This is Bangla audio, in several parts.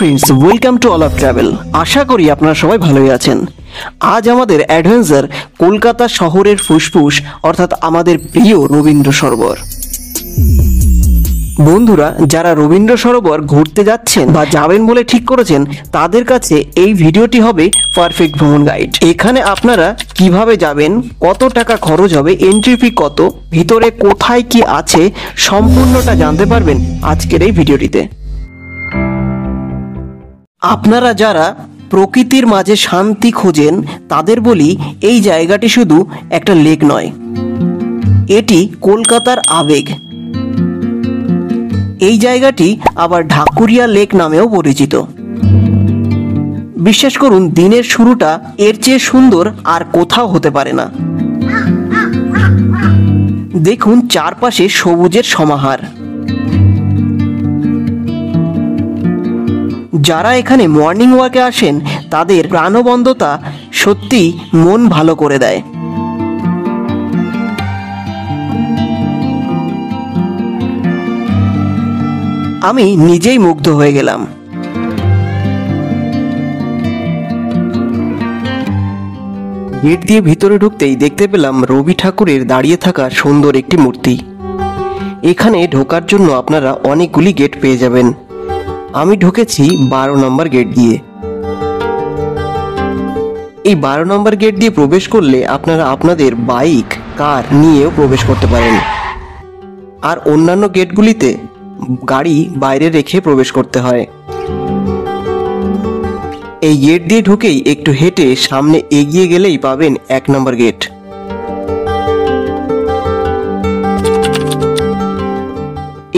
Friends, welcome to all of travel. আশা করি আপনারা সবাই ভালোই আছেন। আজ আমাদের অ্যাডভেঞ্চার কলকাতা শহরের ফুসফুস অর্থাৎ আমাদের প্রিয় রবীন্দ্র সরোবর। বন্ধুরা, যারা রবীন্দ্র সরোবর ঘুরতে যাচ্ছেন বা যাবেন বলে ঠিক করেছেন, তাদের কাছে এই ভিডিওটি হবে পারফেক্ট ভ্রমণ গাইড। এখানে আপনারা কিভাবে যাবেন, কত টাকা খরচ হবে, এন্ট্রি ফি কত, ভিতরে কোথায় কি আছে, সম্পূর্ণটা জানতে পারবেন আজকের এই ভিডিওটিতে। আপনারা যারা প্রকৃতির মাঝে শান্তি খোঁজেন তাদের বলি, এই জায়গাটি শুধু একটা লেক নয়, এটি কলকাতার আবেগ। এই জায়গাটি আবার ঢাকুরিয়া লেক নামেও পরিচিত। বিশ্বাস করুন, দিনের শুরুটা এর চেয়ে সুন্দর আর কোথাও হতে পারে না। দেখুন চারপাশে সবুজের সমাহার। যারা এখানে মর্নিং ওয়াকে আসেন তাদের প্রাণবন্ততা সত্যি মন ভালো করে দেয়। আমি নিজেই মুগ্ধ হয়ে গেলাম। গেট দিয়ে ভিতরে ঢুকতেই দেখতে পেলাম রবি ঠাকুরের দাঁড়িয়ে থাকা সুন্দর একটি মূর্তি। এখানে ঢোকার জন্য আপনারা অনেকগুলি গেট পেয়ে যাবেন। আমি ঢুকেছি 12 নম্বর গেট দিয়ে। এই 12 নম্বর গেট দিয়ে প্রবেশ করলে আপনারা আপনাদের বাইক, কার নিয়েও প্রবেশ করতে পারেন। আর অন্যান্য গেটগুলিতে গাড়ি বাইরে রেখে প্রবেশ করতে হয়। এই গেট দিয়ে ঢুকেই একটু হেঁটে সামনে এগিয়ে গেলেই পাবেন 1 নম্বর গেট।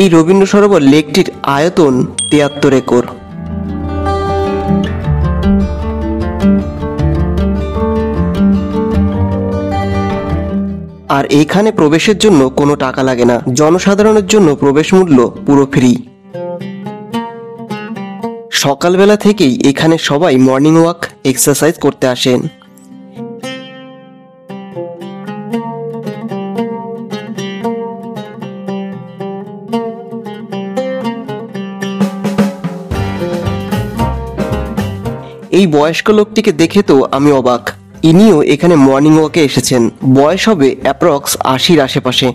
এই রবীন্দ্র সরোবর লেকটির আয়তন 73 একর। আর এখানে প্রবেশের জন্য কোনো টাকা লাগে না। জনসাধারণের জন্য প্রবেশ মূল্য পুরো ফ্রি। সকালবেলা থেকেই এখানে সবাই মর্নিং ওয়াক, এক্সারসাইজ করতে আসেন। এই বয়স্ক লোকটিকে দেখে তো আমি অবাক। ইনিও এখানে মর্নিং ওয়াকে এসেছেন। বয়স হবে অ্যাপ্রক্স 80-র আশেপাশে।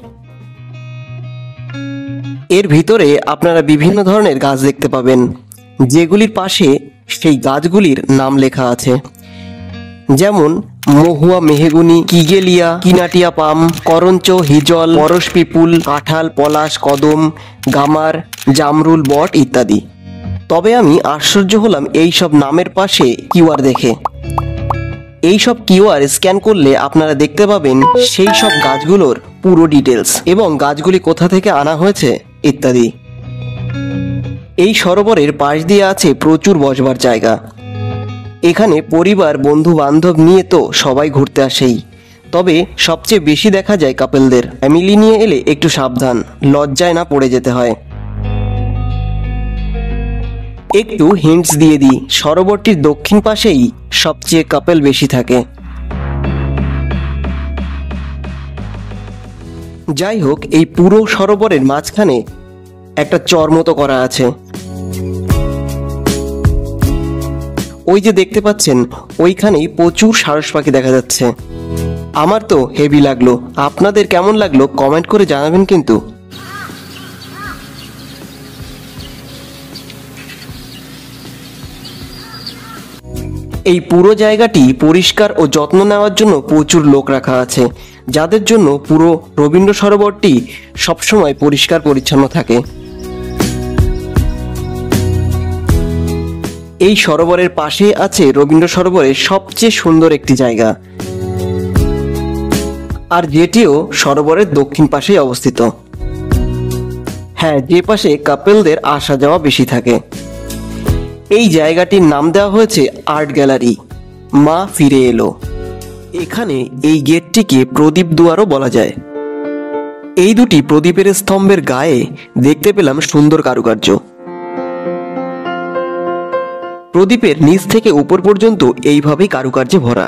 এর ভিতরে আপনারা বিভিন্ন ধরনের গাছ দেখতে পাবেন, যেগুলির পাশে সেই গাছগুলির নাম লেখা আছে। যেমন মহুয়া, মেহগুনি, কিগেলিয়া, কিনাটিয়া পাম, করঞ্চ, হিজল, পরশ পিপুল, কাঁঠাল, পলাশ, কদম, গামার, জামরুল, বট ইত্যাদি। তবে আমি আশ্চর্য হলাম এই সব নামের পাশে কিউআর দেখে। এই সব কিউআর স্ক্যান করলে আপনারা দেখতে পাবেন সেই সব গাছগুলোর পুরো ডিটেলস এবং গাছগুলি কোথা থেকে আনা হয়েছে ইত্যাদি। এই সরোবরের পাশ দিয়ে আছে প্রচুর বসবার জায়গা। এখানে পরিবার, বন্ধু বান্ধব নিয়ে তো সবাই ঘুরতে আসেই, তবে সবচেয়ে বেশি দেখা যায় কাপেলদের। ফ্যামিলি নিয়ে এলে একটু সাবধান, লজ্জায় না পড়ে যেতে হয়। একটু হিন্টস দিয়ে দিই, সরোবরটির দক্ষিণ পাশেই সবচেয়ে কাপেল বেশি থাকে। যাই হোক, এই পুরো সরোবরের মাঝখানে একটা চর মতো করা আছে। ওই যে দেখতে পাচ্ছেন, ওইখানেই প্রচুর সারস পাখি দেখা যাচ্ছে। আমার তো হেভি লাগলো। আপনাদের কেমন লাগলো কমেন্ট করে জানাবেন কিন্তু। এই পুরো জায়গাটি পরিষ্কার ও যত্ন নেওয়ার জন্য প্রচুর লোক রাখা আছে, যাদের জন্য পুরো রবীন্দ্র সরোবরটি সবসময় পরিষ্কার পরিচ্ছন্ন থাকে। এই সরোবরের পাশে আছে রবীন্দ্র সরোবরের সবচেয়ে সুন্দর একটি জায়গা, আর যেটিও সরোবরের দক্ষিণ পাশেই অবস্থিত। হ্যাঁ, যে পাশে কাপেলদের আসা যাওয়া বেশি থাকে। এই জায়গাটির নাম দেওয়া হয়েছে আর্ট গ্যালারি, মা ফিরে এলো। এখানে এই গেটটিকে প্রদীপ দুয়ারও বলা যায়। এই দুটি প্রদীপের স্তম্ভের গায়ে দেখতে পেলাম সুন্দর কারুকার্য। প্রদীপের নিচ থেকে উপর পর্যন্ত এইভাবেই কারুকার্যে ভরা।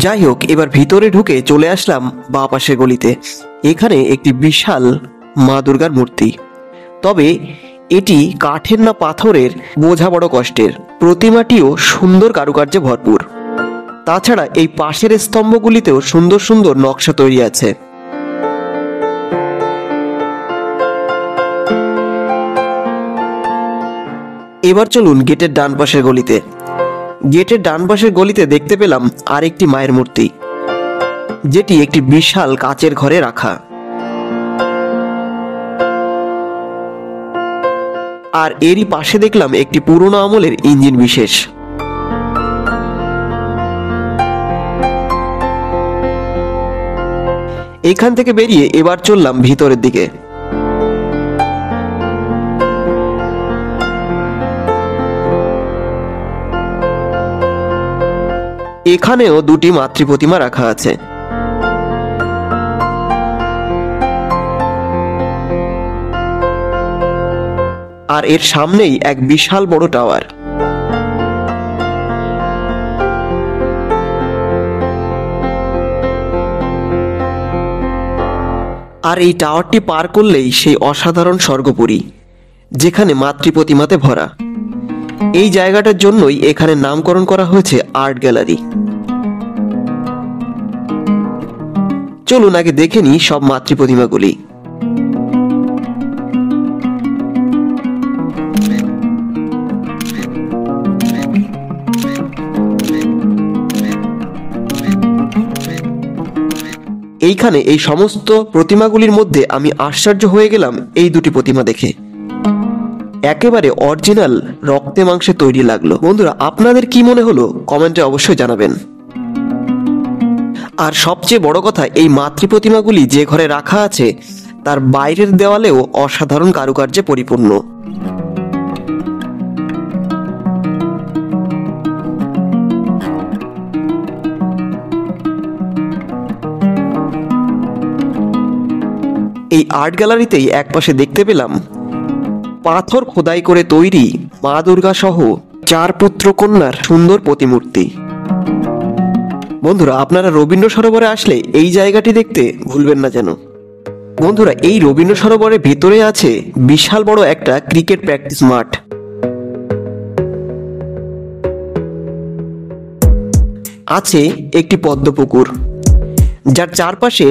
যাই হোক, এবার ভিতরে ঢুকে চলে আসলাম বাঁ পাশের গলিতে। এখানে একটি বিশাল মা দুর্গার মূর্তি। তবে এটি কাঠের না পাথরের বোঝা বড় কষ্টের। প্রতিমাটিও সুন্দর কারুকার্যে ভরপুর। তাছাড়া এই পাশের স্তম্ভগুলিতেও সুন্দর সুন্দর নকশা তৈরি আছে। এবার চলুন গেটের ডান পাশের গলিতে। গেটের ডান পাশের গলিতে দেখতে পেলাম আরেকটি মায়ের মূর্তি, যেটি একটি বিশাল কাচের ঘরে রাখা। আর এরই পাশে দেখলাম একটি পুরনো আমলের ইঞ্জিন বিশেষ। এখান থেকে বেরিয়ে এবার চললাম ভিতরের দিকে। এখানেও দুটি মাতৃ প্রতিমা রাখা আছে। আর এর সামনেই এক বিশাল বড় টাওয়ার। আর এই টাওয়ারটি পার করলেই সেই অসাধারণ স্বর্গপুরী, যেখানে মাতৃ প্রতিমাতে ভরা। এই জায়গাটার জন্যই এখানে নামকরণ করা হয়েছে আর্ট গ্যালারি। চলুন আগে দেখে নিই সব মাতৃ প্রতিমাগুলি। এইখানে এই সমস্ত প্রতিমাগুলির মধ্যে আমি আশ্চর্য হয়ে গেলাম এই দুটি প্রতিমা দেখে। একেবারে অরিজিনাল রক্তে মাংসে তৈরি লাগলো। বন্ধুরা, আপনাদের কি মনে হলো কমেন্টে অবশ্যই জানাবেন। আর সবচেয়ে বড় কথা, এই মাতৃ প্রতিমাগুলি যে ঘরে রাখা আছে তার বাইরের দেওয়ালেও অসাধারণ কারুকার্যে পরিপূর্ণ। এই আর্ট গ্যালারিতেই একপাশে দেখতে পেলাম পাথর খোদাই করে তৈরি মা দুর্গা সহ 4 পুত্র কন্যার সুন্দর প্রতিমূর্তি। বন্ধুরা, আপনারা রবীন্দ্র সরোবরে আসলে এই জায়গাটি দেখতে ভুলবেন না যেন। বন্ধুরা, এই রবীন্দ্র সরোবরের ভিতরে আছে বিশাল বড় একটা ক্রিকেট প্র্যাকটিস মাঠ। আছে একটি পদ্ম পুকুর, যার চারপাশে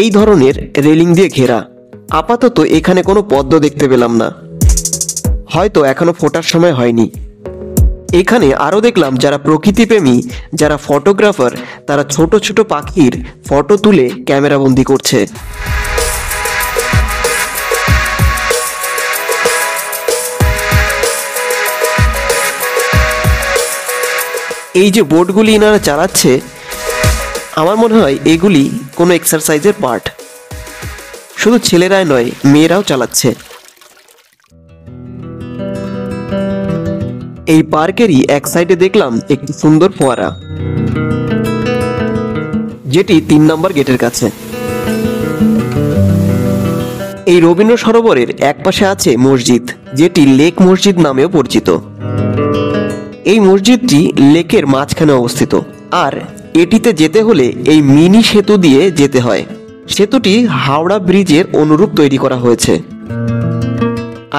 এই ধরনের রেলিং দিয়ে ঘেরা। আপাতত এখানে কোনো পদ্ম দেখতে পেলাম না, হয়তো এখনো ফোটার সময় হয়নি। এখানে আরো দেখলাম যারা প্রকৃতিপ্রেমী, যারা ফটোগ্রাফার, তারা ছোট ছোট পাখির ফটো তুলে ক্যামেরা বন্দি করছে। এই যে বোটগুলি এনারা চালাচ্ছে, আমার মনে হয় এগুলি কোনো এক্সারসাইজের পার্ট। শুধু ছেলেরাই নয়, মেয়েরাও চালাচ্ছে। এই পার্কেরই এক সাইডে দেখলাম একটি সুন্দর ফোয়ারা, যেটি 3 নম্বর গেটের কাছে। এই রবীন্দ্র সরোবরের এক পাশে আছে মসজিদ, যেটি লেক মসজিদ নামেও পরিচিত। এই মসজিদটি লেকের মাঝখানে অবস্থিত, আর এটিতে যেতে হলে এই মিনি সেতু দিয়ে যেতে হয়। সেতুটি হাওড়া ব্রিজের অনুরূপ তৈরি করা হয়েছে,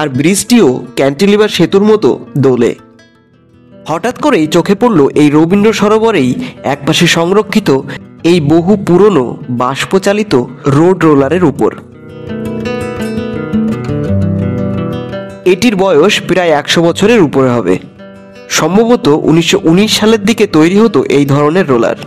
আর ব্রিজটিও ক্যান্টিলিভার সেতুর মতো দোলে। হঠাৎ করেই চোখে পড়ল এই রবীন্দ্র সরোবরেই একপাশে সংরক্ষিত এই বহু পুরনো বাষ্পচালিত রোড রোলারের উপর। এটির বয়স প্রায় 100 বছরের উপরে হবে। সম্ভবত 1919 সালের দিকে তৈরি হতো এই ধরনের রোলার।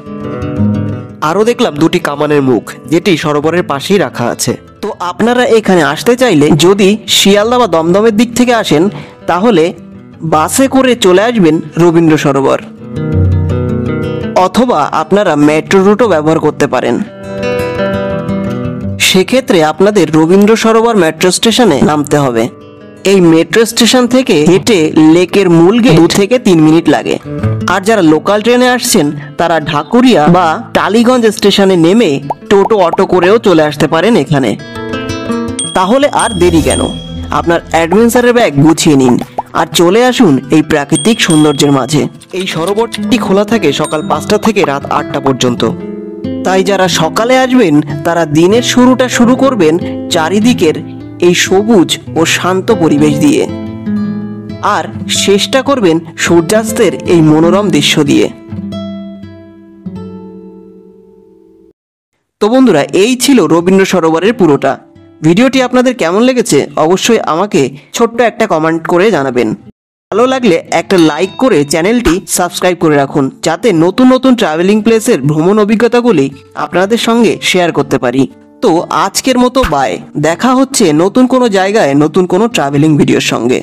আরও দেখলাম দুটি কামানের মুখ, যেটি সরোবরের পাশেই রাখা আছে। তো আপনারা এখানে আসতে চাইলে যদি শিয়ালদা বা দমদমের দিক থেকে আসেন, তাহলে বাসে করে চলে আসবেন রবীন্দ্র সরোবর, অথবা আপনারা মেট্রো রুটও ব্যবহার করতে পারেন। সেক্ষেত্রে আপনাদের রবীন্দ্র সরোবর মেট্রো স্টেশনে নামতে হবে। এই মেট্রো স্টেশন থেকে হেঁটে লেকের মূল গেট 2 থেকে 3 মিনিট লাগে। আর যারা লোকাল ট্রেনে আসছেন, তারা ঢাকুরিয়া বা টালিগঞ্জ স্টেশনে নেমে টোটো অটো করেও চলে আসতে পারেন এখানে। তাহলে আর দেরি কেন, আপনার অ্যাডভেঞ্চারের ব্যাগ গুছিয়ে নিন আর চলে আসুন এই প্রাকৃতিক সৌন্দর্যের মাঝে। এই সরোবরটি খোলা থাকে সকাল 5টা থেকে রাত 8টা পর্যন্ত। তাই যারা সকালে আসবেন, তারা দিনের শুরুটা শুরু করবেন চারিদিকের এই সবুজ ও শান্ত পরিবেশ দিয়ে, আর শেষটা করবেন সূর্যাস্তের এই মনোরম দৃশ্য দিয়ে। তো বন্ধুরা, এই ছিল রবীন্দ্র সরোবরের পুরোটা। ভিডিওটি আপনাদের কেমন লেগেছে অবশ্যই আমাকে ছোট্ট একটা কমেন্ট করে জানাবেন। ভালো লাগলে একটা লাইক করে চ্যানেলটি সাবস্ক্রাইব করে রাখুন, যাতে নতুন নতুন ট্রাভেলিং প্লেসের ভ্রমণ অভিজ্ঞতাগুলি আপনাদের সঙ্গে শেয়ার করতে পারি। তো আজকের মতো বাই, দেখা হচ্ছে নতুন কোনো জায়গায় নতুন কোনো ট্রাভেলিং ভিডিওর সঙ্গে।